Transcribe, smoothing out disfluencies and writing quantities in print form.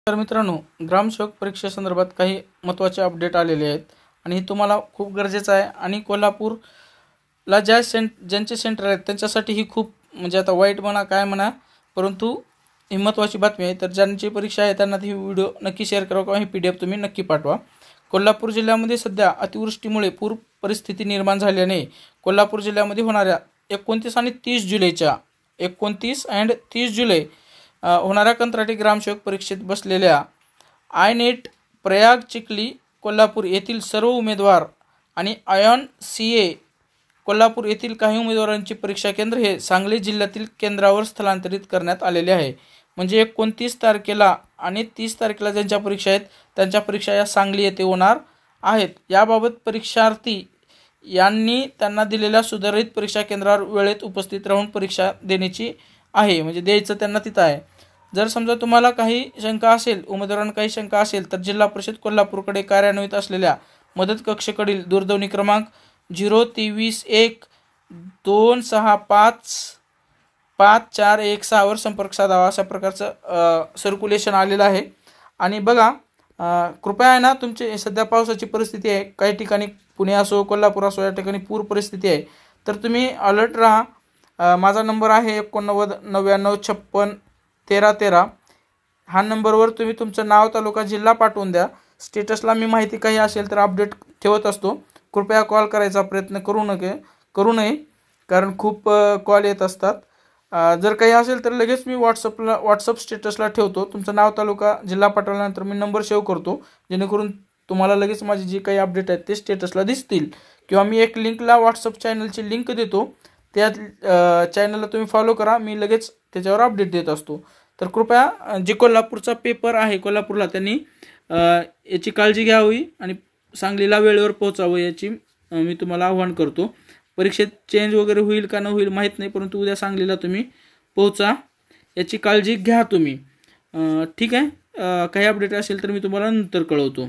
तर मित्रांनो, ग्रामसेवक परीक्षेसंदर्भात काही महत्त्वाचे अपडेट आलेले आहेत आणि हे तुम्हाला खूप गरजेचं आहे आणि कोल्हापूरला ज्यांचे सेंटर आहेत त्यांच्यासाठी ही खूप म्हणजे आता वाईट म्हणा काय म्हणा, परंतु ही महत्त्वाची बातमी आहे। तर ज्यांची परीक्षा आहे त्यांना ही व्हिडिओ नक्की शेअर करा किंवा ही PDF तुम्ही नक्की पाठवा। कोल्हापूर जिल्ह्यामध्ये सध्या अतिवृष्टीमुळे पूर परिस्थिती निर्माण झाल्याने कोल्हापूर जिल्ह्यामध्ये होणाऱ्या 29 आणि 30 जुलैच्या 29 आणि 30 जुलै होणाऱ्या कंत्राटी ग्रामसेवक परीक्षेत बसलेल्या आयनेट प्रयाग चिखली कोल्हापूर येथील सर्व उमेदवार आणि आयॉन CA कोल्हापूर येथील काही उमेदवारांची परीक्षा केंद्र हे सांगली जिल्ह्यातील केंद्रावर स्थलांतरित करण्यात आलेले आहे। म्हणजे 29 तारखेला आणि 30 तारखेला ज्यांच्या परीक्षा आहेत त्यांच्या परीक्षा या सांगली येथे होणार आहेत। याबाबत परीक्षार्थी यांनी त्यांना दिलेल्या सुधारित परीक्षा केंद्रावर वेळेत उपस्थित राहून परीक्षा देण्याची आहे, म्हणजे द्यायचं त्यांना तिथं आहे। जर समजा तुम्हाला काही शंका असेल, उमेदवारांना काही शंका असेल तर जिल्हा परिषद कोल्हापूरकडे कार्यान्वित असलेल्या मदत कक्षेकडील दूरध्वनी क्रमांक 02312655416 वर संपर्क साधावा, अशा प्रकारचं सर्क्युलेशन आलेलं आहे। आणि बघा, कृपया आहे ना, तुमची सध्या पावसाची परिस्थिती आहे, काही ठिकाणी पुणे असो कोल्हापूर असो या ठिकाणी पूर परिस्थिती आहे, तर तुम्ही अलर्ट राहा। माझा नंबर आहे 8999561313। हा नंबरवर तुम्ही तुमचं नाव, तालुका, जिल्हा पाठवून द्या। स्टेटसला मी माहिती काही असेल तर अपडेट ठेवत असतो, कृपया कॉल करायचा प्रयत्न करू नये कारण खूप कॉल येत असतात। जर काही असेल तर लगेच मी व्हॉट्सअप स्टेटसला ठेवतो, तुमचं नाव, तालुका, जिल्हा पाठवल्यानंतर मी नंबर सेव्ह करतो, जेणेकरून तुम्हाला लगेच माझी जी काही अपडेट आहेत ते स्टेटसला दिसतील। किंवा मी एक लिंकला व्हॉट्सअप चॅनलची लिंक देतो, त्या चॅनलला तुम्ही फॉलो करा, मी लगेच त्याच्यावर अपडेट देत असतो। तर कृपया जे कोल्हापूरचा पेपर आहे कोल्हापूरला त्यांनी याची काळजी घ्यावी आणि सांगलीला वेळेवर पोहोचावं याची मी तुम्हाला आवाहन करतो। परीक्षेत चेंज वगैरे होईल का न होईल माहीत नाही, परंतु उद्या सांगलीला तुम्ही पोहोचा, याची काळजी घ्या तुम्ही। ठीक आहे, काही अपडेट असेल तर मी तुम्हाला नंतर कळवतो।